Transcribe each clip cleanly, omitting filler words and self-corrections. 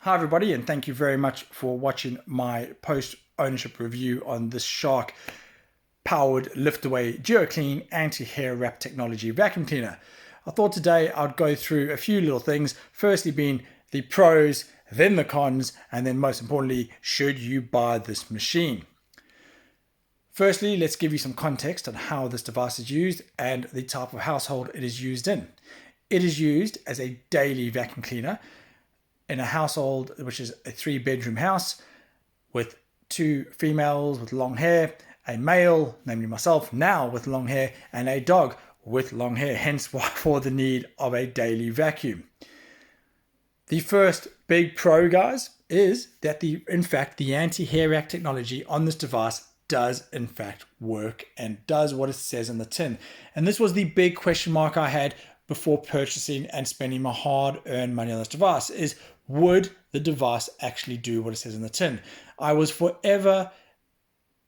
Hi everybody, and thank you very much for watching my post-ownership review on this Shark powered lift-away GeoClean anti-hair wrap technology vacuum cleaner. I thought today I'd go through a few little things, firstly being the pros, then the cons, and then most importantly, should you buy this machine? Firstly, let's give you some context on how this device is used and the type of household it is used in. It is used as a daily vacuum cleaner in a household which is a 3-bedroom house with 2 females with long hair, a male, namely myself, now with long hair, and a dog with long hair, hence why for the need of a daily vacuum. The first big pro, guys, is that in fact the anti-hair wrap technology on this device does in fact work and does what it says in the tin. And this was the big question mark I had before purchasing and spending my hard-earned money on this device, is would the device actually do what it says in the tin? I was forever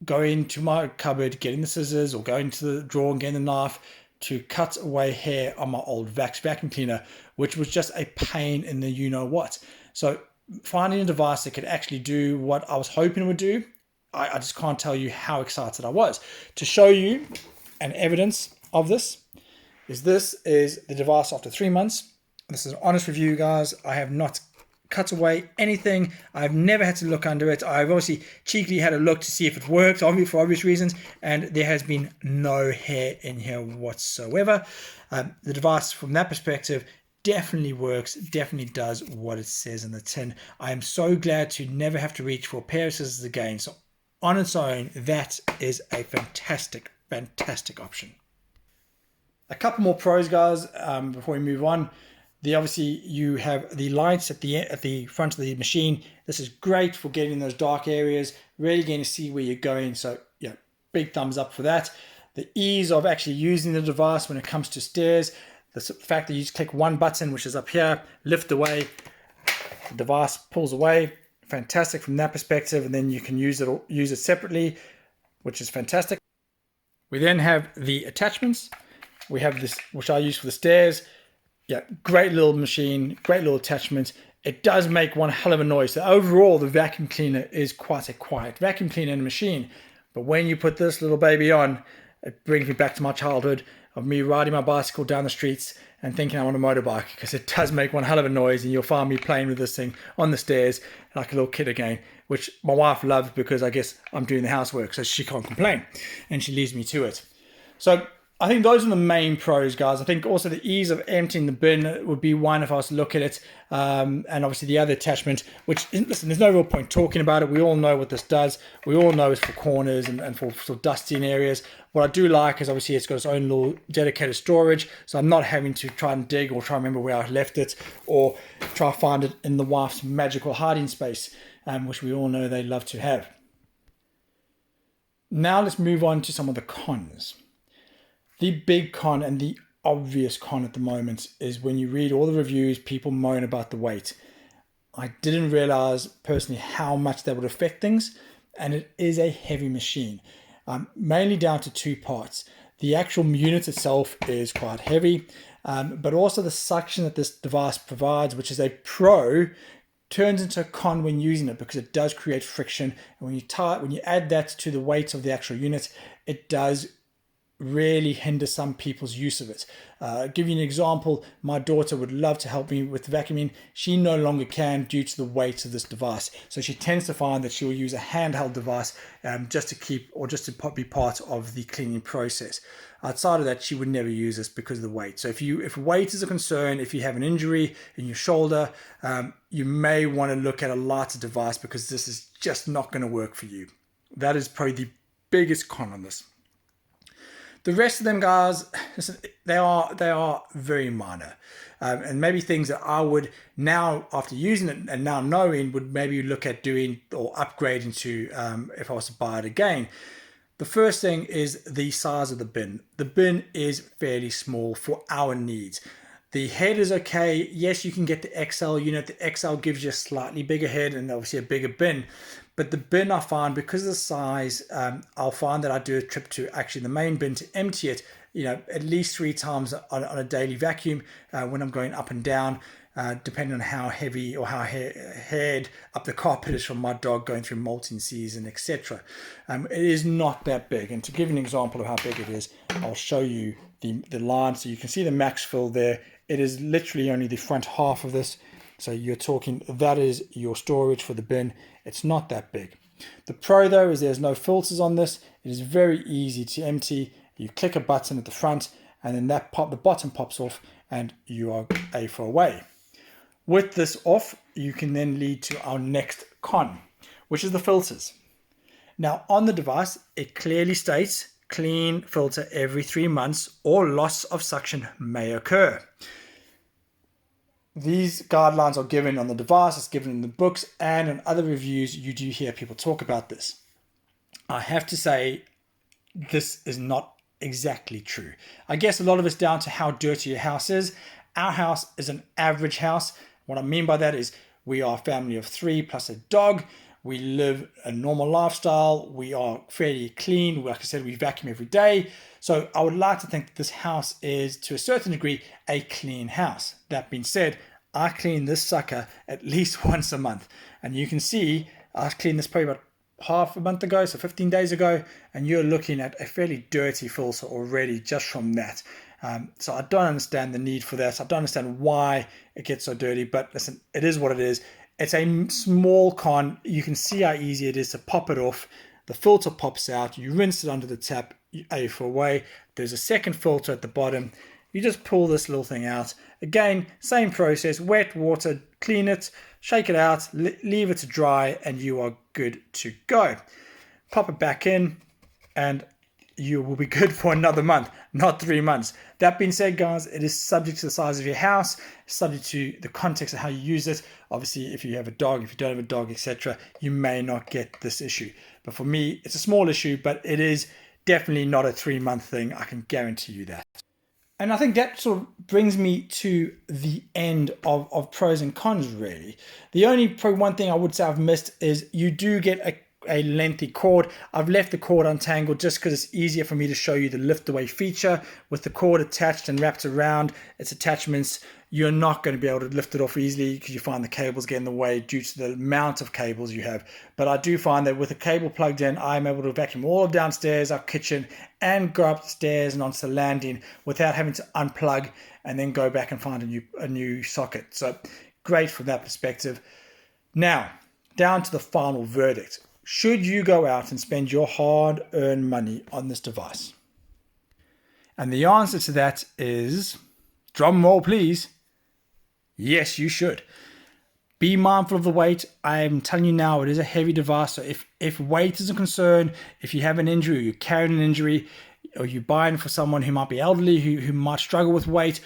going to my cupboard, getting the scissors, or going to the drawer and getting the knife to cut away hair on my old Vax vacuum cleaner, which was just a pain in the you-know-what. So finding a device that could actually do what I was hoping it would do, I just can't tell you how excited I was. To show you an evidence of this is the device after 3 months. This is an honest review, guys. I have not cut away anything. I've never had to look under it. I've obviously cheekily had a look to see if it worked, obviously for obvious reasons, and there has been no hair in here whatsoever. The device from that perspective definitely works, definitely does what it says in the tin. I am so glad to never have to reach for a pair of scissors again. So on its own, that is a fantastic option. A couple more pros, guys, before we move on. Obviously you have the lights at the front of the machine. This is great for getting in those dark areas, really getting to see where you're going. So yeah, big thumbs up for that. The ease of actually using the device when it comes to stairs. The fact that you just click one button, which is up here, lift away, the device pulls away. Fantastic from that perspective, and then you can use it separately, which is fantastic. We then have the attachments. We have this, which I use for the stairs. Yeah, great little machine, great little attachment. It does make one hell of a noise. So overall, the vacuum cleaner is quite a quiet vacuum cleaner and machine. But when you put this little baby on, it brings me back to my childhood of me riding my bicycle down the streets and thinking I want a motorbike, because it does make one hell of a noise, and you'll find me playing with this thing on the stairs like a little kid again, which my wife loves because I guess I'm doing the housework, so she can't complain, and she leaves me to it. So I think those are the main pros, guys. I think also the ease of emptying the bin would be one if I was to look at it. And obviously the other attachment, which, listen, there's no real point talking about it. We all know what this does. We all know it's for corners and for sort of dusty in areas. What I do like is obviously it's got its own little dedicated storage. So I'm not having to try and dig or try and remember where I left it, or try to find it in the wife's magical hiding space, which we all know they love to have. Now let's move on to some of the cons. The big con and the obvious con at the moment is when you read all the reviews, people moan about the weight. I didn't realize personally how much that would affect things, and it is a heavy machine, mainly down to 2 parts. The actual unit itself is quite heavy, but also the suction that this device provides, which is a pro, turns into a con when using it, because it does create friction. And when you add that to the weight of the actual unit, it does really hinder some people's use of it. Give you an example, my daughter would love to help me with vacuuming. She no longer can due to the weight of this device. So she tends to find that she will use a handheld device just to be part of the cleaning process. Outside of that, she would never use this because of the weight. So if weight is a concern, if you have an injury in your shoulder, you may want to look at a lighter device, because this is just not going to work for you. That is probably the biggest con on this. The rest of them, guys, listen, they are very minor, and maybe things that I would now, after using it and now knowing, would maybe look at doing or upgrading to if I was to buy it again. The first thing is the size of the bin. The bin is fairly small for our needs. The head is okay. Yes, you can get the XL unit. The XL gives you a slightly bigger head and obviously a bigger bin. But the bin, I find, because of the size, I'll find that I do a trip to actually the main bin to empty it, at least 3 times on a daily vacuum when I'm going up and down. depending on how heavy or how haired up the carpet is from my dog going through molting season, etc. It is not that big. And to give you an example of how big it is, I'll show you the line. So you can see the max fill there. It is literally only the front half of this. So you're talking, that is your storage for the bin. It's not that big. The pro though is there's no filters on this. It is very easy to empty. You click a button at the front and then the bottom pops off and you are away. With this off, you can then lead to our next con, which is the filters. Now on the device, it clearly states clean filter every 3 months or loss of suction may occur. These guidelines are given on the device, it's given in the books, and in other reviews you do hear people talk about this. I have to say this is not exactly true. I guess a lot of it's down to how dirty your house is. Our house is an average house. What I mean by that is we are a family of 3 plus a dog. We live a normal lifestyle. We are fairly clean. Like I said, we vacuum every day. So I would like to think that this house is, to a certain degree, a clean house. That being said, I clean this sucker at least once a month. And you can see I cleaned this probably about half a month ago, so 15 days ago, and you're looking at a fairly dirty filter already just from that. So I don't understand the need for that. I don't understand why it gets so dirty, but listen, it is what it is. It's a small con. You can see how easy it is to pop it off. The filter pops out, you rinse it under the tap, you away. There's a second filter at the bottom. You just pull this little thing out. Again, same process, wet water, clean it, shake it out, leave it to dry, and you are good to go. Pop it back in, and you will be good for another month, not 3 months. That being said, guys, it is subject to the size of your house, subject to the context of how you use it. Obviously, if you have a dog, if you don't have a dog, etc., you may not get this issue. But for me, it's a small issue, but it is definitely not a 3-month thing. I can guarantee you that. And I think that sort of brings me to the end of pros and cons, really. The only one thing I would say I've missed is you do get a lengthy cord. I've left the cord untangled just because it's easier for me to show you the lift away feature. With the cord attached and wrapped around its attachments, you're not going to be able to lift it off easily because you find the cables get in the way due to the amount of cables you have. But I do find that with a cable plugged in, I'm able to vacuum all of downstairs, our kitchen, and go upstairs and onto the landing without having to unplug and then go back and find a new socket. So great from that perspective. Now, down to the final verdict. Should you go out and spend your hard-earned money on this device? And the answer to that is, drum roll please, yes, you should. Be mindful of the weight. I'm telling you now, it is a heavy device. So if weight is a concern, if you have an injury or you're carrying an injury, or you're buying for someone who might be elderly, who might struggle with weight,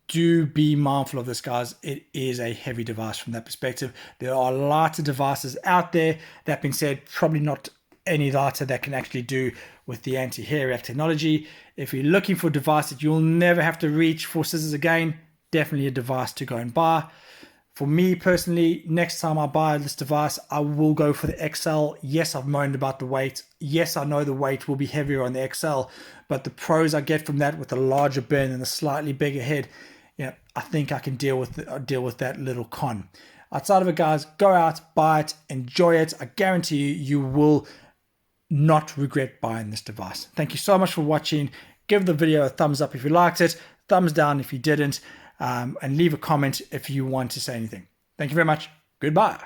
do be mindful of this, guys. It is a heavy device from that perspective. There are lots of devices out there. That being said, probably not any lighter that can actually do with the anti-hair react technology. If you're looking for a device that you'll never have to reach for scissors again, definitely a device to go and buy. For me personally, next time I buy this device, I will go for the XL. Yes, I've moaned about the weight. Yes, I know the weight will be heavier on the XL, but the pros I get from that with a larger bin and a slightly bigger head, I think I can deal with that little con. Outside of it, guys, go out, buy it, enjoy it. I guarantee you will not regret buying this device. Thank you so much for watching. Give the video a thumbs up if you liked it, thumbs down if you didn't. And leave a comment if you want to say anything. Thank you very much. Goodbye.